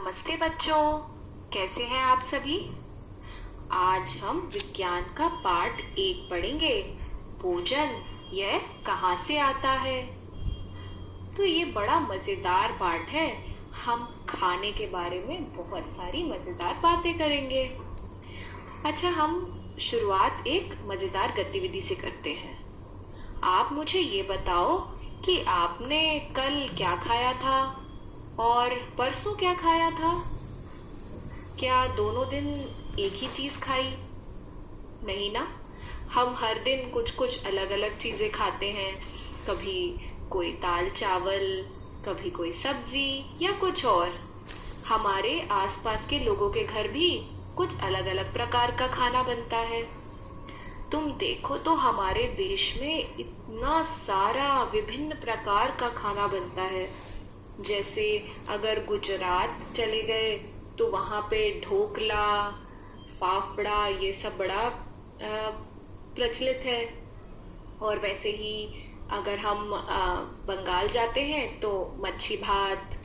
नमस्ते बच्चों, कैसे हैं आप सभी। आज हम विज्ञान का पाठ 1 पढ़ेंगे। भोजन यह कहाँ से आता है। तो ये बड़ा मजेदार पाठ है। हम खाने के बारे में बहुत सारी मजेदार बातें करेंगे। अच्छा, हम शुरुआत एक मजेदार गतिविधि से करते हैं। आप मुझे ये बताओ कि आपने कल क्या खाया था और परसों क्या खाया था। क्या दोनों दिन एक ही चीज खाई? नहीं ना। हम हर दिन कुछ कुछ अलग अलग चीजें खाते हैं। कभी कोई दाल चावल, कभी कोई सब्जी या कुछ और। हमारे आसपास के लोगों के घर भी कुछ अलग अलग प्रकार का खाना बनता है। तुम देखो तो हमारे देश में इतना सारा विभिन्न प्रकार का खाना बनता है। जैसे अगर गुजरात चले गए तो वहां पे ढोकला, फाफड़ा ये सब बड़ा प्रचलित है। और वैसे ही अगर हम बंगाल जाते हैं तो मच्छी भात,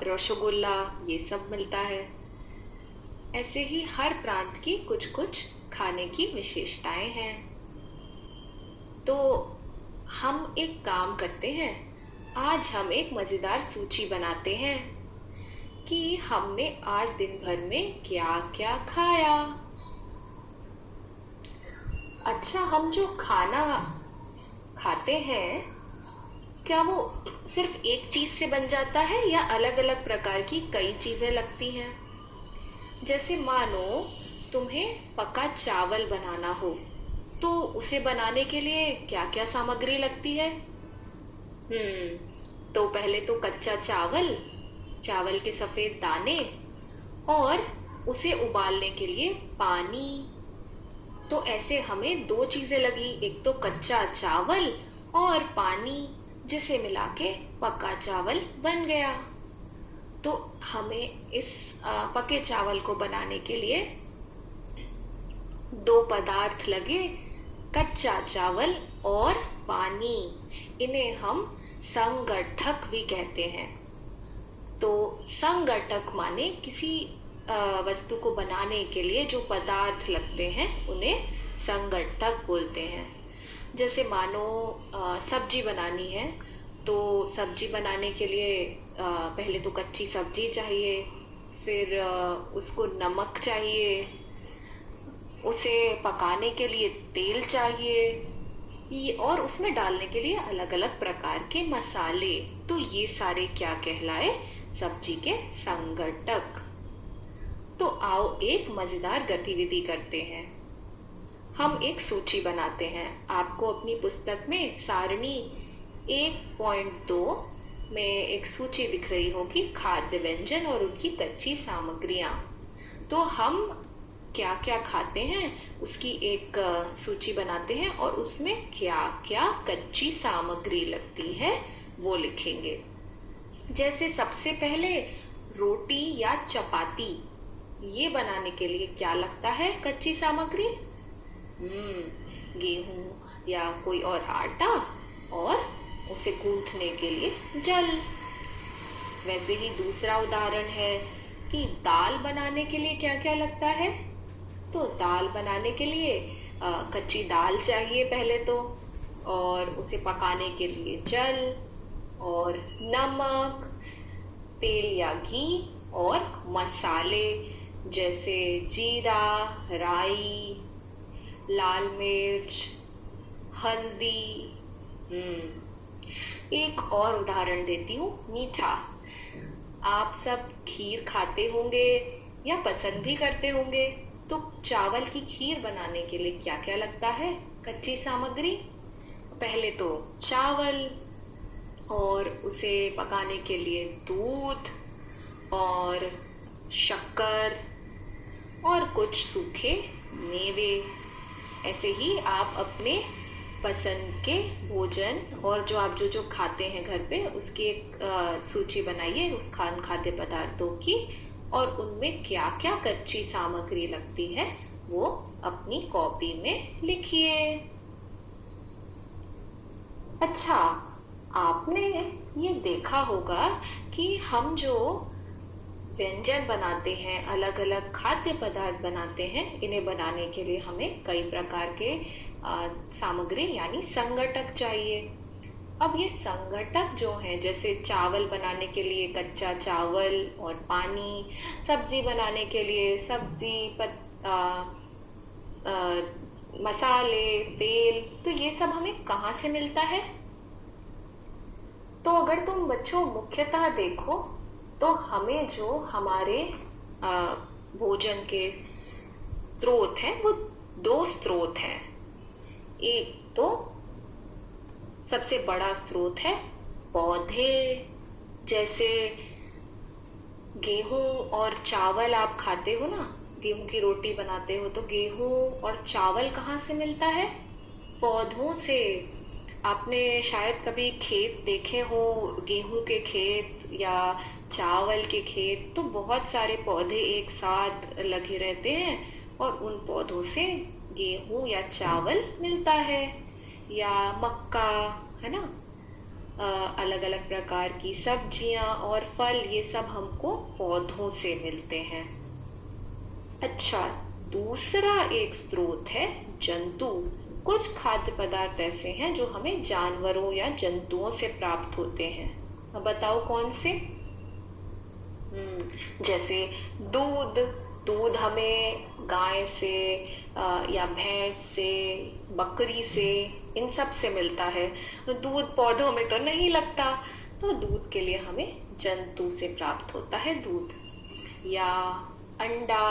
रसगुल्ला ये सब मिलता है। ऐसे ही हर प्रांत की कुछ कुछ खाने की विशेषताएं हैं। तो हम एक काम करते हैं, आज हम एक मजेदार सूची बनाते हैं कि हमने आज दिन भर में क्या क्या खाया। अच्छा, हम जो खाना खाते हैं क्या वो सिर्फ एक चीज से बन जाता है या अलग अलग प्रकार की कई चीजें लगती हैं। जैसे मानो तुम्हें पका चावल बनाना हो तो उसे बनाने के लिए क्या क्या सामग्री लगती है। तो पहले तो कच्चा चावल, चावल के सफेद दाने और उसे उबालने के लिए पानी। तो ऐसे हमें 2 चीजें लगी, एक तो कच्चा चावल और पानी, जिसे मिला के पका चावल बन गया। तो हमें इस पके चावल को बनाने के लिए 2 पदार्थ लगे, कच्चा चावल और पानी। इन्हें हम संगठक भी कहते हैं। तो संगठक माने किसी वस्तु को बनाने के लिए जो पदार्थ लगते हैं उन्हें संगठक बोलते हैं। जैसे मानो सब्जी बनानी है तो सब्जी बनाने के लिए पहले तो कच्ची सब्जी चाहिए, फिर उसको नमक चाहिए, उसे पकाने के लिए तेल चाहिए और उसमें डालने के लिए अलग अलग प्रकार के मसाले। तो ये सारे क्या कहलाए? सब्जी के संगठक। तो आओ एक मजेदार गतिविधि करते हैं। हम एक सूची बनाते हैं। आपको अपनी पुस्तक में सारणी 1.2 में एक सूची दिख रही होगी, खाद्य व्यंजन और उनकी कच्ची सामग्रियां। तो हम क्या क्या खाते हैं उसकी एक सूची बनाते हैं और उसमें क्या क्या कच्ची सामग्री लगती है वो लिखेंगे। जैसे सबसे पहले रोटी या चपाती, ये बनाने के लिए क्या लगता है कच्ची सामग्री? गेहूं या कोई और आटा और उसे गूंथने के लिए जल। वैसे ही दूसरा उदाहरण है कि दाल बनाने के लिए क्या क्या लगता है। तो दाल बनाने के लिए कच्ची दाल चाहिए पहले तो, और उसे पकाने के लिए जल और नमक, तेल या घी और मसाले जैसे जीरा, राई, लाल मिर्च, हल्दी। एक और उदाहरण देती हूँ, मीठा। आप सब खीर खाते होंगे या पसंद भी करते होंगे। तो चावल की खीर बनाने के लिए क्या क्या लगता है कच्ची सामग्री? पहले तो चावल और उसे पकाने के लिए दूध और शक्कर और कुछ सूखे मेवे। ऐसे ही आप अपने पसंद के भोजन और जो आप जो खाते हैं घर पे उसकी एक सूची बनाइए उस खाद्य पदार्थों की, और उनमें क्या क्या कच्ची सामग्री लगती है वो अपनी कॉपी में लिखिए। अच्छा, आपने ये देखा होगा कि हम जो व्यंजन बनाते हैं, अलग अलग खाद्य पदार्थ बनाते हैं, इन्हें बनाने के लिए हमें कई प्रकार के सामग्री यानी संघटक चाहिए। अब ये संघटक जो है, जैसे चावल बनाने के लिए कच्चा चावल और पानी, सब्जी बनाने के लिए सब्जी, मसाले, तेल, तो ये सब हमें कहाँ से मिलता है? तो अगर तुम बच्चों मुख्यतः देखो तो हमें जो हमारे भोजन के स्रोत हैं वो दो स्रोत हैं। एक तो सबसे बड़ा स्रोत है पौधे, जैसे गेहूं और चावल आप खाते हो ना, गेहूं की रोटी बनाते हो, तो गेहूं और चावल कहाँ से मिलता है? पौधों से। आपने शायद कभी खेत देखे हो, गेहूं के खेत या चावल के खेत, तो बहुत सारे पौधे एक साथ लगे रहते हैं और उन पौधों से गेहूं या चावल मिलता है, या मक्का, है ना। अलग अलग प्रकार की सब्जियां और फल, ये सब हमको पौधों से मिलते हैं। अच्छा, दूसरा एक स्रोत है जंतु। कुछ खाद्य पदार्थ ऐसे हैं जो हमें जानवरों या जंतुओं से प्राप्त होते हैं। अब बताओ कौन से? जैसे दूध। दूध हमें गाय से या भैंस से, बकरी से, इन सब से मिलता है। दूध पौधों में तो नहीं लगता, तो दूध के लिए हमें जंतु से प्राप्त होता है दूध। या अंडा।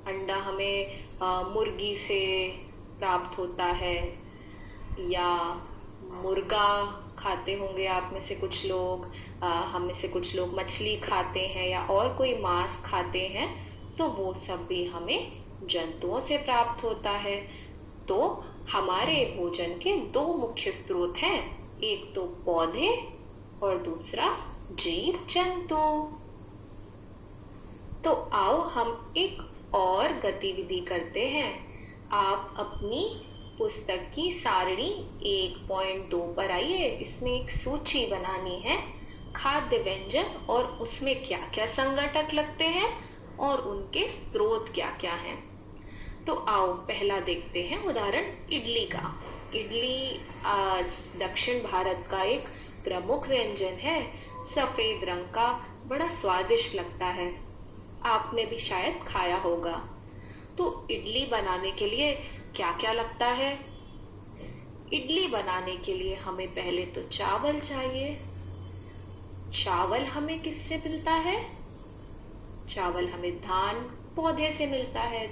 अंडा हमें मुर्गी से प्राप्त होता है। या मुर्गा खाते होंगे आप में से कुछ लोग, हम में से कुछ लोग मछली खाते हैं या और कोई मांस खाते हैं, तो वो सब भी हमें जंतुओं से प्राप्त होता है। तो हमारे भोजन के दो मुख्य स्रोत हैं, एक तो पौधे और दूसरा जीव जंतु। तो आओ हम एक और गतिविधि करते हैं। आप अपनी पुस्तक की सारणी 1.2 पर आइए। इसमें एक सूची बनानी है, खाद्य व्यंजन और उसमें क्या क्या संघटक लगते हैं और उनके स्रोत क्या क्या हैं। तो आओ पहला देखते हैं उदाहरण इडली का। इडली दक्षिण भारत का एक प्रमुख व्यंजन है। सफेद रंग का, बड़ा स्वादिष्ट लगता है, आपने भी शायद खाया होगा। तो इडली बनाने के लिए क्या क्या लगता है? इडली बनाने के लिए हमें पहले तो चावल चाहिए। चावल हमें किससे मिलता है? चावल हमें धान पौधे से मिलता है।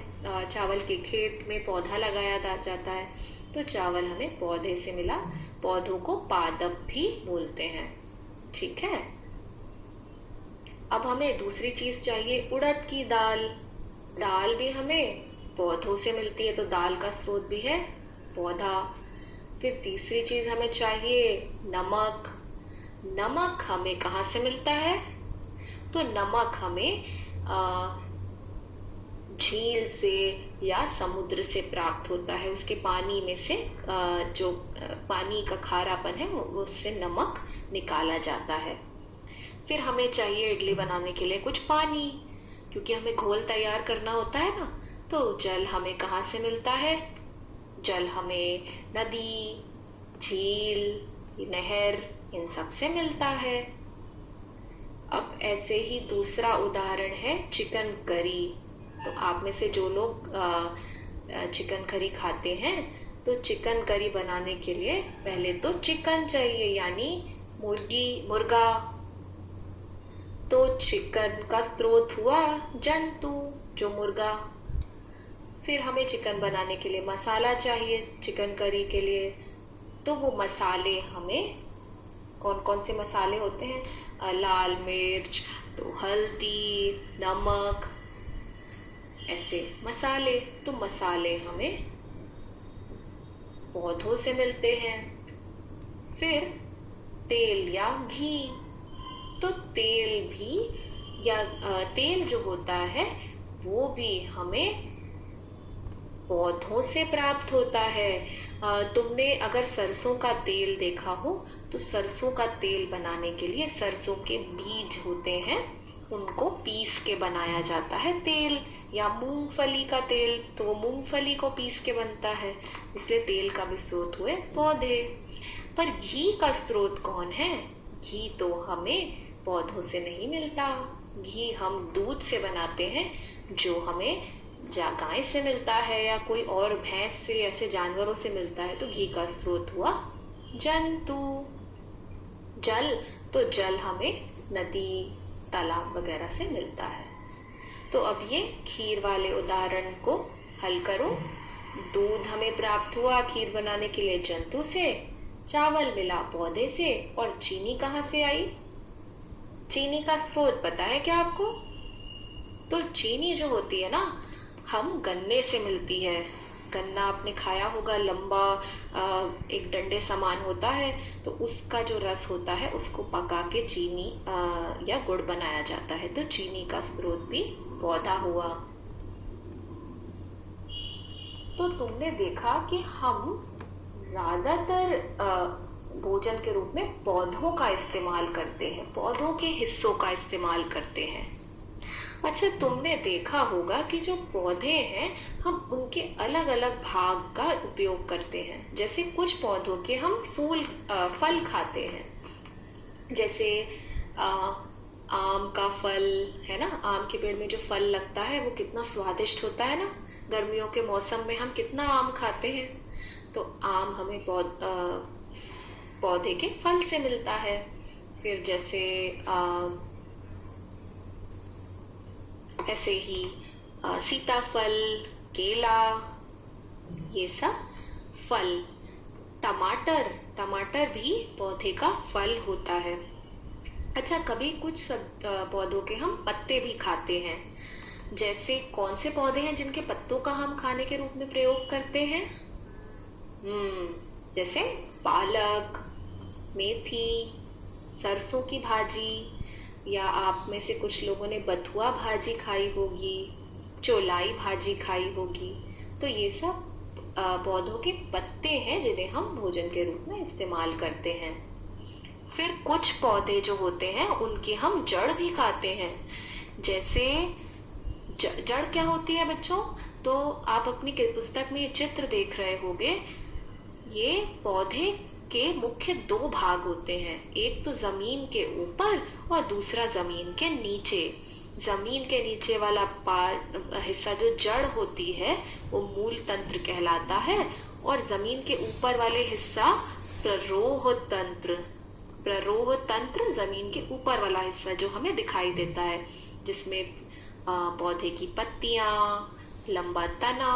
चावल के खेत में पौधा लगाया जाता है, तो चावल हमें पौधे से मिला। पौधों को पादप भी बोलते हैं, ठीक है। अब हमें दूसरी चीज चाहिए, उड़द की दाल। दाल भी हमें पौधों से मिलती है, तो दाल का स्रोत भी है पौधा। फिर तीसरी चीज हमें चाहिए नमक। नमक हमें कहाँ से मिलता है? तो नमक हमें झील से या समुद्र से प्राप्त होता है। उसके पानी में से जो पानी का खारापन है उससे नमक निकाला जाता है। फिर हमें चाहिए इडली बनाने के लिए कुछ पानी, क्योंकि हमें घोल तैयार करना होता है ना। तो जल हमें कहाँ से मिलता है? जल हमें नदी, झील, नहर, इन सब से मिलता है। अब ऐसे ही दूसरा उदाहरण है चिकन करी। तो आप में से जो लोग चिकन करी खाते हैं, तो चिकन करी बनाने के लिए पहले तो चिकन चाहिए, यानी मुर्गा। तो चिकन का स्रोत हुआ जंतु, जो मुर्गा। फिर हमें चिकन बनाने के लिए मसाला चाहिए चिकन करी के लिए। तो वो मसाले हमें कौन कौन से मसाले होते हैं? लाल मिर्च, तो हल्दी, नमक, ऐसे मसाले। तो मसाले हमें पौधों से मिलते हैं। फिर तेल या घी। तो तेल भी या तेल जो होता है वो भी हमें पौधों से प्राप्त होता है। तुमने अगर सरसों का तेल देखा हो, तो सरसों का तेल बनाने के लिए सरसों के बीज होते हैं, उनको पीस के बनाया जाता है तेल, या मूंगफली का तेल तो वो मूंगफली को पीस के बनता है, इसलिए तेल का भी स्रोत हुए पौधे। पर घी का स्रोत कौन है? घी तो हमें पौधों से नहीं मिलता। घी हम दूध से बनाते हैं, जो हमें गाय से मिलता है या कोई और भैंस से, ऐसे जानवरों से मिलता है। तो घी का स्रोत हुआ जंतु। जल तो जल हमें नदी तालाब वगैरह से मिलता है। तो अब ये खीर वाले उदाहरण को हल करो। दूध हमें प्राप्त हुआ खीर बनाने के लिए जंतु से, चावल मिला पौधे से, और चीनी कहाँ से आई? चीनी का स्रोत पता है क्या आपको? तो चीनी जो होती है ना, हम गन्ने से मिलती है। गन्ना आपने खाया होगा, लंबा एक डंडे समान होता है, तो उसका जो रस होता है उसको पका के चीनी या गुड़ बनाया जाता है। तो चीनी का स्रोत भी पौधा हुआ। तो तुमने देखा कि हम ज्यादातर भोजन के रूप में पौधों का इस्तेमाल करते हैं, पौधों के हिस्सों का इस्तेमाल करते हैं। अच्छा, तुमने देखा होगा कि जो पौधे हैं हम उनके अलग अलग भाग का उपयोग करते हैं। जैसे कुछ पौधों के हम फल खाते हैं, जैसे आम का फल है ना, आम के पेड़ में जो फल लगता है वो कितना स्वादिष्ट होता है ना। गर्मियों के मौसम में हम कितना आम खाते हैं। तो आम हमें पौधे के फल से मिलता है। फिर जैसे ऐसे ही सीताफल, केला, ये सब फल। टमाटर भी पौधे का फल होता है। अच्छा, कभी कुछ पौधों के हम पत्ते भी खाते हैं। जैसे कौन से पौधे हैं जिनके पत्तों का हम खाने के रूप में प्रयोग करते हैं? जैसे पालक, मेथी, सरसों की भाजी, या आप में से कुछ लोगों ने बथुआ भाजी खाई होगी, चौलाई भाजी खाई होगी। तो ये सब पौधों के पत्ते हैं जिन्हें हम भोजन के रूप में इस्तेमाल करते हैं। फिर कुछ पौधे जो होते हैं उनकी हम जड़ भी खाते हैं। जैसे जड़ क्या होती है बच्चों? तो आप अपनी पुस्तक में ये चित्र देख रहे होंगे। ये पौधे के मुख्य दो भाग होते हैं, एक तो जमीन के ऊपर और दूसरा जमीन के नीचे। जमीन के नीचे वाला हिस्सा जो जड़ होती है वो मूल तंत्र कहलाता है, और जमीन के ऊपर वाले हिस्सा प्ररोह तंत्र जमीन के ऊपर वाला हिस्सा जो हमें दिखाई देता है, जिसमें पौधे की पत्तियां, लंबा तना,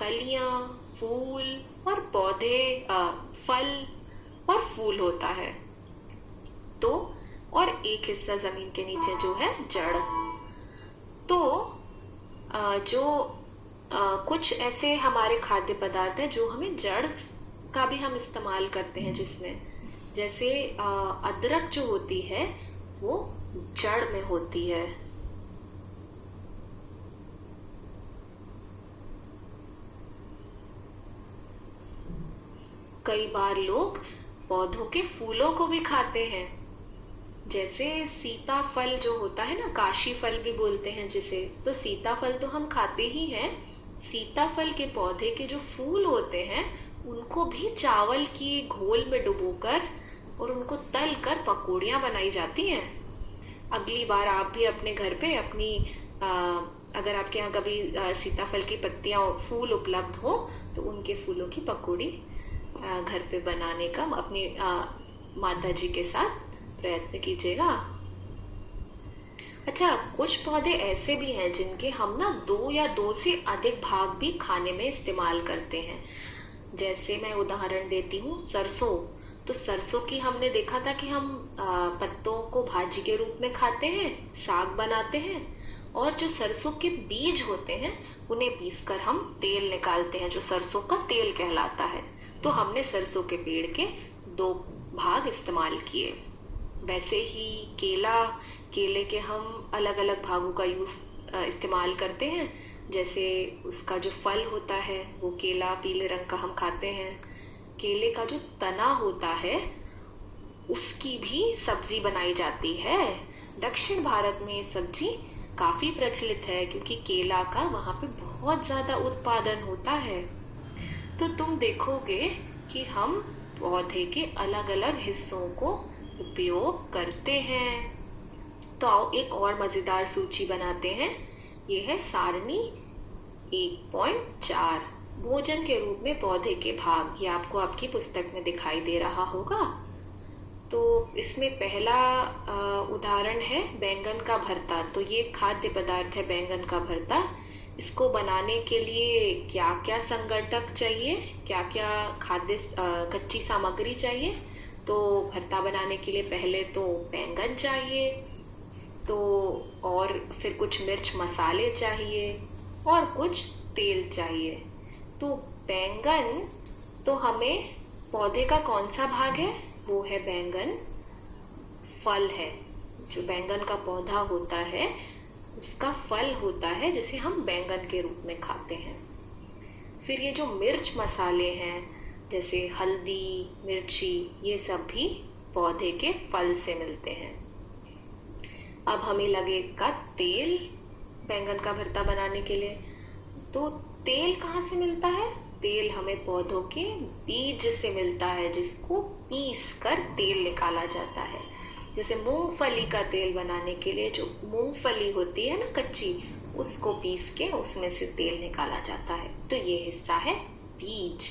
कलियां, फूल और पौधे फल और फूल होता है। तो और एक हिस्सा जमीन के नीचे जो है जड़। तो कुछ ऐसे हमारे खाद्य पदार्थ हैं जो हमें जड़ का भी हम इस्तेमाल करते हैं, जिसमें जैसे अदरक जो होती है वो जड़ में होती है। कई बार लोग पौधों के फूलों को भी खाते हैं। जैसे सीताफल जो होता है ना, काशी फल भी बोलते हैं जिसे, तो सीताफल तो हम खाते ही हैं। सीताफल के पौधे के जो फूल होते हैं उनको भी चावल की घोल में डुबोकर और उनको तल कर पकौड़ियां बनाई जाती हैं। अगली बार आप भी अपने घर पे अपनी अगर आपके यहाँ कभी सीताफल की पत्तियां फूल उपलब्ध हो तो उनके फूलों की पकौड़ी घर पे बनाने का अपनी माता जी के साथ प्रयत्न कीजिएगा। अच्छा, कुछ पौधे ऐसे भी हैं जिनके हम ना 2 या 2 से अधिक भाग भी खाने में इस्तेमाल करते हैं। जैसे मैं उदाहरण देती हूँ, सरसों। तो सरसों की हमने देखा था कि हम पत्तों को भाजी के रूप में खाते हैं, साग बनाते हैं, और जो सरसों के बीज होते हैं उन्हें पीसकर हम तेल निकालते हैं, जो सरसों का तेल कहलाता है। तो हमने सरसों के पेड़ के 2 भाग इस्तेमाल किए। वैसे ही केले के हम अलग अलग भागों का इस्तेमाल करते हैं। जैसे उसका जो फल होता है वो केला पीले रंग का हम खाते हैं। केले का जो तना होता है उसकी भी सब्जी बनाई जाती है। दक्षिण भारत में ये सब्जी काफी प्रचलित है क्योंकि केला का वहाँ पे बहुत ज्यादा उत्पादन होता है। तो तुम देखोगे कि हम पौधे के अलग अलग हिस्सों को उपयोग करते हैं। तो आओ एक और मजेदार सूची बनाते हैं। ये है सारणी 1.4, भोजन के रूप में पौधे के भाग। ये आपको आपकी पुस्तक में दिखाई दे रहा होगा। तो इसमें पहला उदाहरण है बैंगन का भरता। तो ये खाद्य पदार्थ है बैंगन का भरता। इसको बनाने के लिए क्या क्या संघटक चाहिए, क्या क्या खाद्य कच्ची सामग्री चाहिए। तो भरता बनाने के लिए पहले तो बैंगन चाहिए, तो और फिर कुछ मिर्च मसाले चाहिए और कुछ तेल चाहिए। तो बैंगन, तो हमें पौधे का कौन सा भाग है, वो है बैंगन फल है। जो बैंगन का पौधा होता है उसका फल होता है जिसे हम बैंगन के रूप में खाते हैं। फिर ये जो मिर्च मसाले हैं जैसे हल्दी, मिर्ची, ये सब भी पौधे के फल से मिलते हैं। अब हमें लगेगा तेल बैंगन का भरता बनाने के लिए। तो तेल कहाँ से मिलता है? तेल हमें पौधों के बीज से मिलता है जिसको पीस कर तेल निकाला जाता है। जैसे मूंगफली का तेल बनाने के लिए जो मूंगफली होती है ना कच्ची, उसको पीस के उसमें से तेल निकाला जाता है। तो ये हिस्सा है बीज।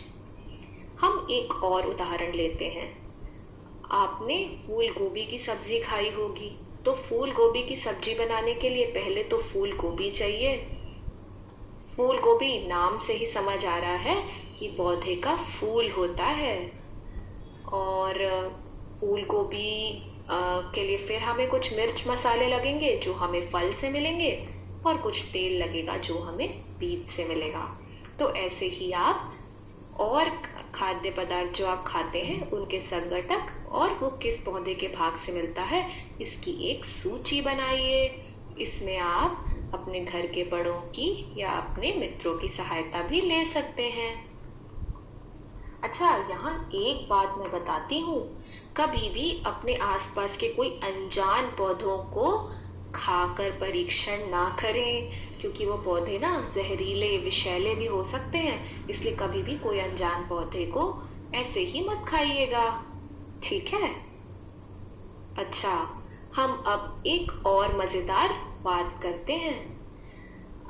हम एक और उदाहरण लेते हैं। आपने फूल गोभी की सब्जी खाई होगी। तो फूल गोभी की सब्जी बनाने के लिए पहले तो फूल गोभी चाहिए। फूल गोभी नाम से ही समझ आ रहा है कि पौधे का फूल होता है। और फूल गोभी के लिए फिर हमें कुछ मिर्च मसाले लगेंगे जो हमें फल से मिलेंगे, और कुछ तेल लगेगा जो हमें बीज से मिलेगा। तो ऐसे ही आप और खाद्य पदार्थ जो आप खाते हैं उनके संघटक और वो किस पौधे के भाग से मिलता है, इसकी एक सूची बनाइए। इसमें आप अपने घर के बड़ों की या अपने मित्रों की सहायता भी ले सकते हैं। अच्छा, यहाँ एक बात मैं बताती हूँ, कभी भी अपने आसपास के कोई अनजान पौधों को खाकर परीक्षण ना करें, क्योंकि वो पौधे ना जहरीले विषैले भी हो सकते हैं। इसलिए कभी भी कोई अनजान पौधे को ऐसे ही मत खाइएगा, ठीक है? अच्छा, हम अब एक और मजेदार बात करते हैं।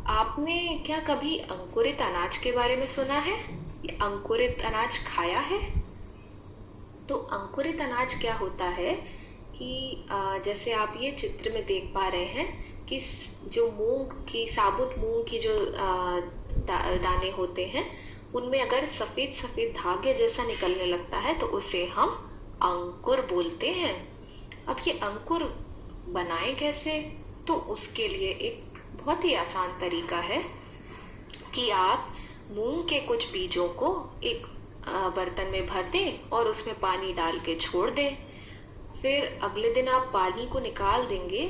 आपने क्या कभी अंकुरित अनाज के बारे में सुना है? ये अंकुरित अनाज खाया है? तो अंकुरित अनाज क्या होता है कि जैसे आप ये चित्र में देख पा रहे हैं कि जो मूंग की, साबुत मूंग की जो दाने होते हैं, उनमें अगर सफेद सफेद धागे जैसा निकलने लगता है तो उसे हम अंकुर बोलते हैं। अब ये अंकुर बनाए कैसे? तो उसके लिए एक बहुत ही आसान तरीका है कि आप मूंग के कुछ बीजों को एक बर्तन में भर दें और उसमें पानी डाल के छोड़ दें। फिर अगले दिन आप पानी को निकाल देंगे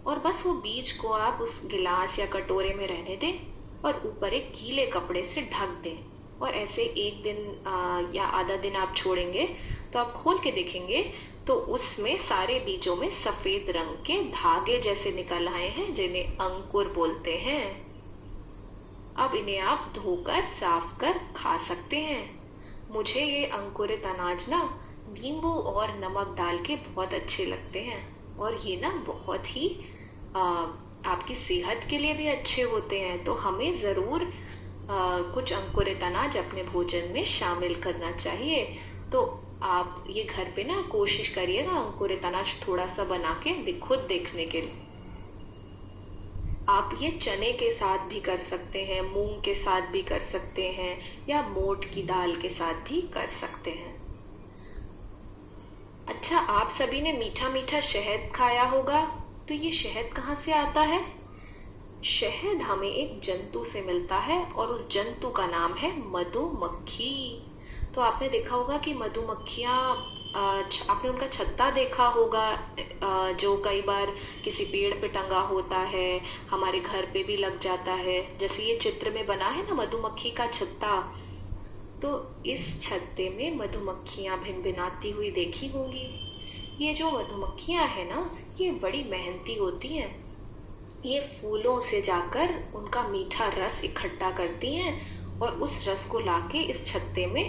और बस वो बीज को आप उस गिलास या कटोरे में रहने दें और ऊपर एक गीले कपड़े से ढक दें। और ऐसे एक दिन या आधा दिन आप छोड़ेंगे तो आप खोल के देखेंगे तो उसमें सारे बीजों में सफेद रंग के धागे जैसे निकल आए हैं, जिन्हें अंकुर बोलते हैं। अब इन्हें आप धोकर साफ कर खा सकते हैं। मुझे ये अंकुरित अनाज ना नींबू और नमक डाल के बहुत अच्छे लगते हैं, और ये ना बहुत ही आपकी सेहत के लिए भी अच्छे होते हैं। तो हमें जरूर कुछ अंकुरित अनाज अपने भोजन में शामिल करना चाहिए। तो आप ये घर पे ना कोशिश करिएगा अंकुरित अनाज थोड़ा सा बना के खुद देखने के लिए। आप ये चने के साथ भी कर सकते हैं, मूंग के साथ भी कर सकते हैं, या मोठ की दाल के साथ भी कर सकते हैं। अच्छा, आप सभी ने मीठा मीठा शहद खाया होगा। तो ये शहद कहाँ से आता है? शहद हमें एक जंतु से मिलता है और उस जंतु का नाम है मधुमक्खी। तो आपने देखा होगा कि मधुमक्खियां, आपने उनका छत्ता देखा होगा जो कई बार किसी पेड़ पे टंगा होता है, हमारे घर पे भी लग जाता है। जैसे ये चित्र में बना है ना मधुमक्खी का छत्ता, तो इस छत्ते में मधुमक्खियां भिनभिनाती हुई देखी होंगी। ये जो मधुमक्खियां है ना, ये बड़ी मेहनती होती हैं। ये फूलों से जाकर उनका मीठा रस इकट्ठा करती हैं और उस रस को लाके इस छत्ते में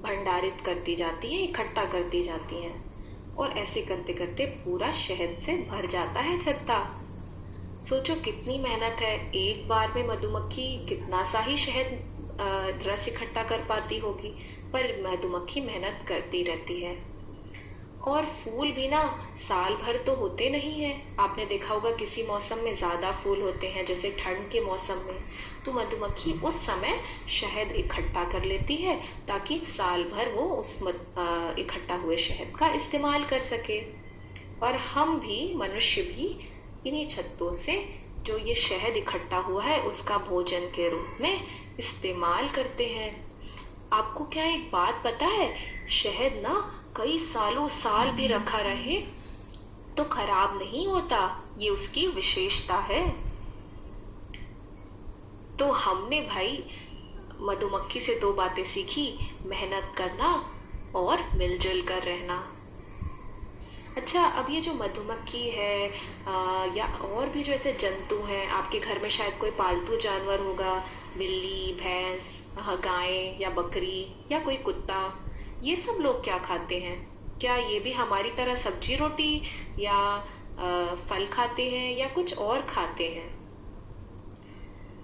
भंडारित करती जाती है, इकट्ठा करती जाती हैं। और ऐसे करते करते पूरा शहद से भर जाता है छत्ता। सोचो कितनी मेहनत है। एक बार में मधुमक्खी कितना सा ही शहद रस इकट्ठा कर पाती होगी, पर मधुमक्खी मेहनत करती रहती है। और फूल भी ना साल भर तो होते नहीं है। आपने देखा होगा किसी मौसम में ज्यादा फूल होते हैं, जैसे ठंड के मौसम में, तो मधुमक्खी उस समय शहद इकट्ठा कर लेती है ताकि साल भर वो उस इकट्ठा हुए शहद का इस्तेमाल कर सके। और हम भी, मनुष्य भी, इन्हीं छत्तों से जो ये शहद इकट्ठा हुआ है उसका भोजन के रूप में इस्तेमाल करते हैं। आपको क्या एक बात पता है, शहद ना कई सालों साल भी रखा रहे तो खराब नहीं होता, ये उसकी विशेषता है। तो हमने भाई मधुमक्खी से दो बातें सीखी, मेहनत करना और मिलजुल कर रहना। अच्छा, अब ये जो मधुमक्खी है या और भी जो ऐसे जंतु हैं, आपके घर में शायद कोई पालतू जानवर होगा, बिल्ली, भैंस, गाय या बकरी या कोई कुत्ता, ये सब लोग क्या खाते हैं? क्या ये भी हमारी तरह सब्जी रोटी या फल खाते हैं या कुछ और खाते हैं?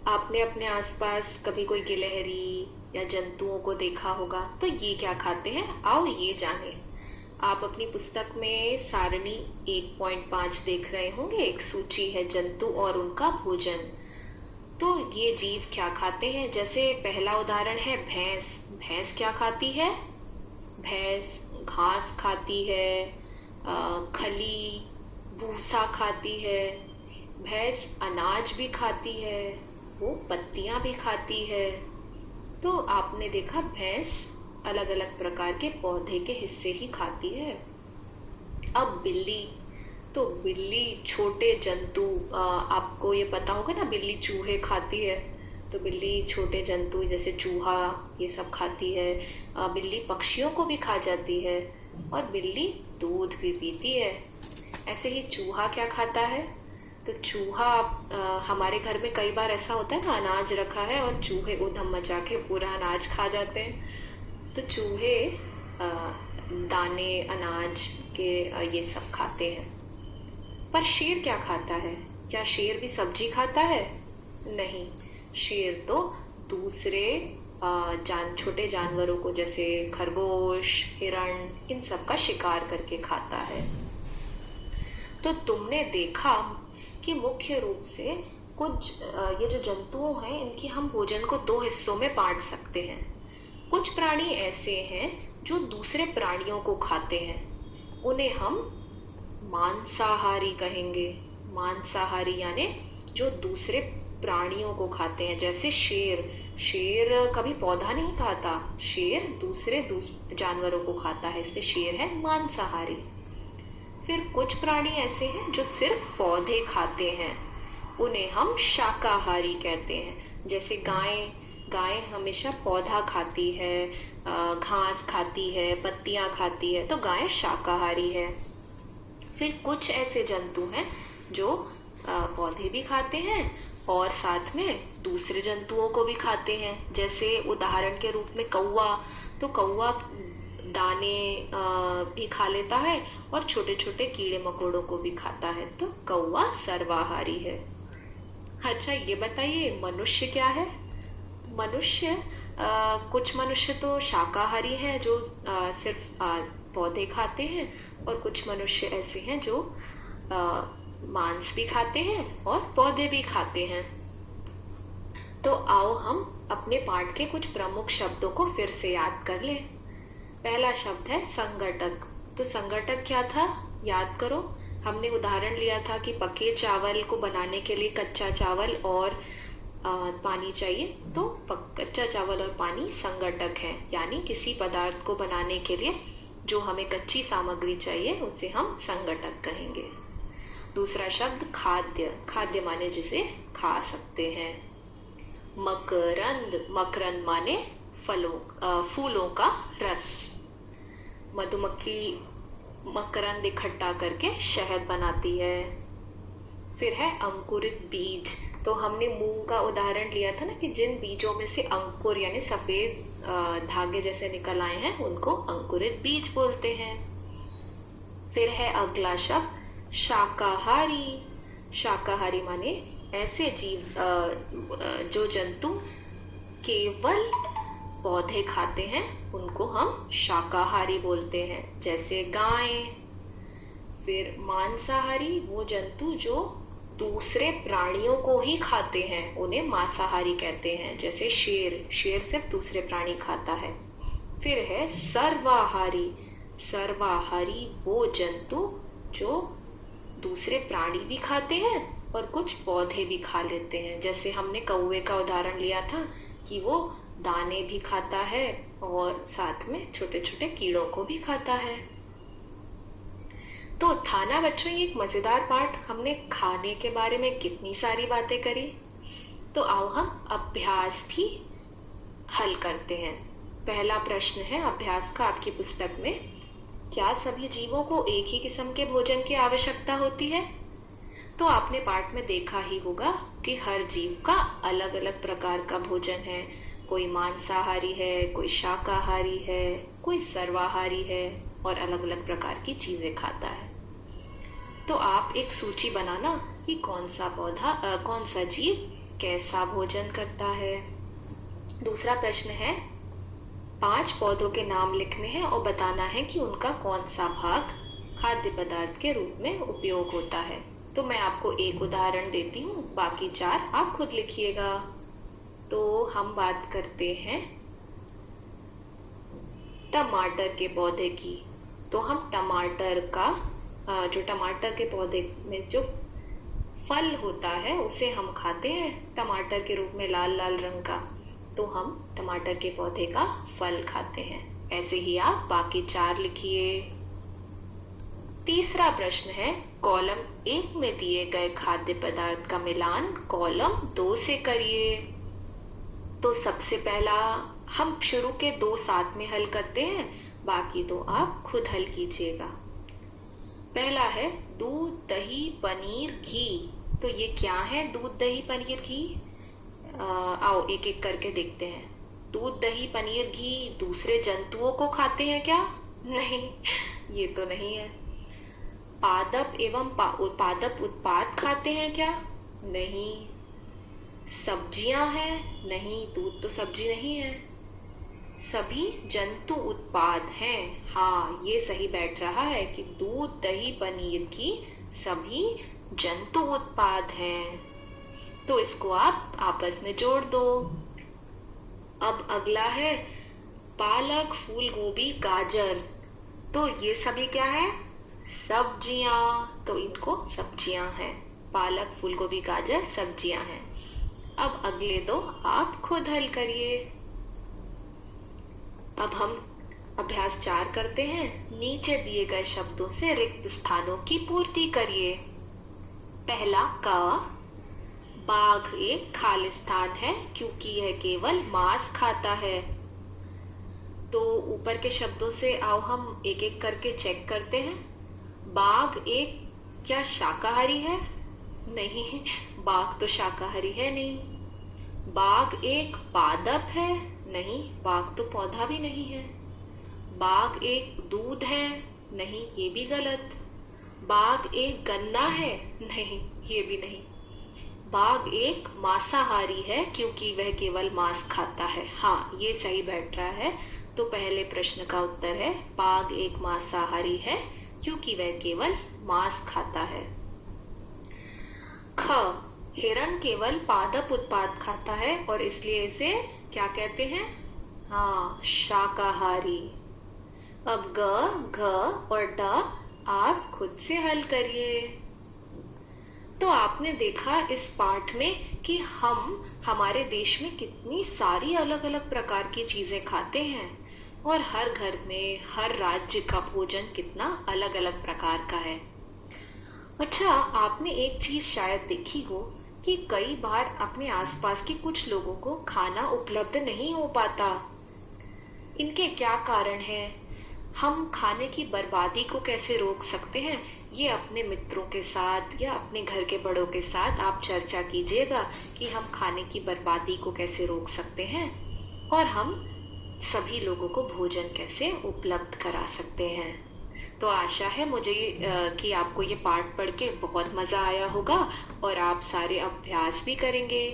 आपने अपने आसपास कभी कोई गिलहरी या जंतुओं को देखा होगा, तो ये क्या खाते हैं, आओ ये जाने। आप अपनी पुस्तक में सारणी 1.5 देख रहे होंगे, एक सूची है जंतु और उनका भोजन। तो ये जीव क्या खाते हैं? जैसे पहला उदाहरण है भैंस। भैंस क्या खाती है? भैंस घास खाती है, खली, भूसा खाती है। भैंस अनाज भी खाती है, वो पत्तियां भी खाती है। तो आपने देखा भैंस अलग अलग प्रकार के पौधे के हिस्से ही खाती है। अब बिल्ली, तो बिल्ली छोटे जंतु, आपको ये पता होगा ना, बिल्ली चूहे खाती है। तो बिल्ली छोटे जंतु जैसे चूहा ये सब खाती है। बिल्ली पक्षियों को भी खा जाती है और बिल्ली दूध भी पीती है। ऐसे ही चूहा क्या खाता है? तो चूहा, हमारे घर में कई बार ऐसा होता है ना, अनाज रखा है और चूहे उधम मचा के पूरा अनाज खा जाते हैं। तो चूहे दाने अनाज के ये सब खाते हैं। पर शेर क्या खाता है? क्या शेर भी सब्जी खाता है? नहीं, शेर तो दूसरे छोटे जानवरों को जैसे खरगोश, हिरण, इन सब का शिकार करके खाता है। तो तुमने देखा कि मुख्य रूप से कुछ ये जो जंतुओं हैं, इनकी हम भोजन को दो हिस्सों में बांट सकते हैं। कुछ प्राणी ऐसे हैं जो दूसरे प्राणियों को खाते हैं, उन्हें हम मांसाहारी कहेंगे। मांसाहारी यानी जो दूसरे प्राणियों को खाते हैं, जैसे शेर। शेर कभी पौधा नहीं खाता, शेर दूसरे जानवरों को खाता है, इसलिए शेर है मांसाहारी। फिर कुछ प्राणी ऐसे हैं जो सिर्फ पौधे खाते हैं, उन्हें हम शाकाहारी कहते हैं। जैसे गाय, गाय हमेशा पौधा खाती है, घास खाती है, पत्तियां खाती है, तो गाय शाकाहारी है। फिर कुछ ऐसे जंतु हैं जो पौधे भी खाते हैं और साथ में दूसरे जंतुओं को भी खाते हैं। जैसे उदाहरण के रूप में कौवा, तो कौवा दाने भी खा लेता है और छोटे छोटे कीड़े मकोड़ों को भी खाता है, तो कौवा सर्वाहारी है। अच्छा, ये बताइए मनुष्य क्या है? मनुष्य, कुछ मनुष्य तो शाकाहारी हैं जो सिर्फ पौधे खाते हैं, और कुछ मनुष्य ऐसे हैं जो मांस भी खाते हैं और पौधे भी खाते हैं। तो आओ हम अपने पाठ के कुछ प्रमुख शब्दों को फिर से याद कर लें। पहला शब्द है संगठक। तो संगठक क्या था, याद करो। हमने उदाहरण लिया था कि पके चावल को बनाने के लिए कच्चा चावल और पानी चाहिए, तो कच्चा चावल और पानी संगठक है, यानी किसी पदार्थ को बनाने के लिए जो हमें कच्ची सामग्री चाहिए उसे हम संगठक कहेंगे। दूसरा शब्द खाद्य। खाद्य माने जिसे खा सकते हैं। मकरंद। मकरंद माने फूलों का रस। मधुमक्खी मकरंद इकट्ठा करके शहद बनाती है। फिर है अंकुरित बीज। तो हमने मूंग का उदाहरण लिया था ना कि जिन बीजों में से अंकुर यानी सफेद धागे जैसे निकल आए हैं उनको अंकुरित बीज बोलते हैं। फिर है अगला शब्द शाकाहारी। शाकाहारी माने ऐसे जीव जो जंतु केवल पौधे खाते हैं उनको हम शाकाहारी बोलते हैं, जैसे गाय। फिर मांसाहारी, वो जंतु जो दूसरे प्राणियों को ही खाते हैं उन्हें मांसाहारी कहते हैं, जैसे शेर। शेर सिर्फ दूसरे प्राणी खाता है। फिर है सर्वाहारी। सर्वाहारी वो जंतु जो दूसरे प्राणी भी खाते हैं और कुछ पौधे भी खा लेते हैं, जैसे हमने कौवे का उदाहरण लिया था कि वो दाने भी खाता है और साथ में छोटे छोटे कीड़ों को भी खाता है। तो था ना बच्चों ये एक मजेदार पाठ। हमने खाने के बारे में कितनी सारी बातें करी। तो आओ हम अभ्यास भी हल करते हैं। पहला प्रश्न है अभ्यास का आपकी पुस्तक में, क्या सभी जीवों को एक ही किस्म के भोजन की आवश्यकता होती है? तो आपने पाठ में देखा ही होगा कि हर जीव का अलग अलग प्रकार का भोजन है। कोई मांसाहारी है, कोई शाकाहारी है, कोई सर्वाहारी है और अलग अलग प्रकार की चीजें खाता है। तो आप एक सूची बनाना कि कौन सा जीव कैसा भोजन करता है। दूसरा प्रश्न है 5 पौधों के नाम लिखने हैं और बताना है कि उनका कौन सा भाग खाद्य पदार्थ के रूप में उपयोग होता है। तो मैं आपको एक उदाहरण देती हूँ, बाकी 4 आप खुद लिखिएगा। तो हम बात करते हैं टमाटर के पौधे की। तो हम टमाटर का जो टमाटर के पौधे में जो फल होता है उसे हम खाते हैं टमाटर के रूप में, लाल लाल रंग का। तो हम टमाटर के पौधे का फल खाते हैं। ऐसे ही आप बाकी 4 लिखिए। तीसरा प्रश्न है कॉलम 1 में दिए गए खाद्य पदार्थ का मिलान कॉलम 2 से करिए। तो सबसे पहला हम शुरू के 2 साथ में हल करते हैं, बाकी 2 आप खुद हल कीजिएगा। पहला है दूध दही पनीर घी। तो ये क्या है दूध दही पनीर घी? आओ एक एक करके देखते हैं। दूध दही पनीर घी दूसरे जंतुओं को खाते हैं क्या? नहीं, ये तो नहीं है। पादप एवं पादप उत्पाद खाते हैं क्या? नहीं। सब्जियां हैं? नहीं, दूध तो सब्जी नहीं है। सभी जंतु उत्पाद हैं। हाँ, ये सही बैठ रहा है कि दूध दही पनीर की सभी जंतु उत्पाद हैं। तो इसको आप आपस में जोड़ दो। अब अगला है पालक फूल गोभी गाजर। तो ये सभी क्या है? सब्जियां। तो इनको सब्जियां हैं। पालक फूल गोभी गाजर सब्जियां हैं। अब अगले 2 आप खुद हल करिए। अब हम अभ्यास 4 करते हैं। नीचे दिए गए शब्दों से रिक्त स्थानों की पूर्ति करिए। पहला क, बाघ एक खालिस्तान है क्योंकि यह केवल मांस खाता है। तो ऊपर के शब्दों से आओ हम एक एक करके चेक करते हैं। बाघ एक क्या शाकाहारी है? नहीं, बाघ तो शाकाहारी है नहीं। बाघ एक पादप है? नहीं, बाघ तो पौधा भी नहीं है। बाघ एक दूध है? नहीं, ये भी गलत। बाघ एक गन्ना है? नहीं, ये भी नहीं। बाघ एक मांसाहारी है क्योंकि वह केवल मांस खाता है। हाँ, ये सही बैठ रहा है। तो पहले प्रश्न का उत्तर है बाघ एक मांसाहारी है क्योंकि वह केवल मांस खाता है। ख, हिरण केवल पादप उत्पाद खाता है और इसलिए इसे क्या कहते हैं? हाँ, शाकाहारी। अब ग, घ और ड आप खुद से हल करिए। तो आपने देखा इस पाठ में कि हम हमारे देश में कितनी सारी अलग अलग प्रकार की चीजें खाते हैं और हर घर में हर राज्य का भोजन कितना अलग अलग प्रकार का है। अच्छा, आपने एक चीज शायद देखी हो कि कई बार अपने आसपास के कुछ लोगों को खाना उपलब्ध नहीं हो पाता। इनके क्या कारण है? हम खाने की बर्बादी को कैसे रोक सकते हैं, ये अपने मित्रों के साथ या अपने घर के बड़ों के साथ आप चर्चा कीजिएगा कि हम खाने की बर्बादी को कैसे रोक सकते हैं और हम सभी लोगों को भोजन कैसे उपलब्ध करा सकते हैं। तो आशा है मुझे कि आपको ये पाठ पढ़ के बहुत मजा आया होगा और आप सारे अभ्यास भी करेंगे।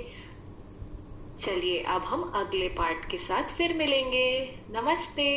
चलिए अब हम अगले पाठ के साथ फिर मिलेंगे। नमस्ते।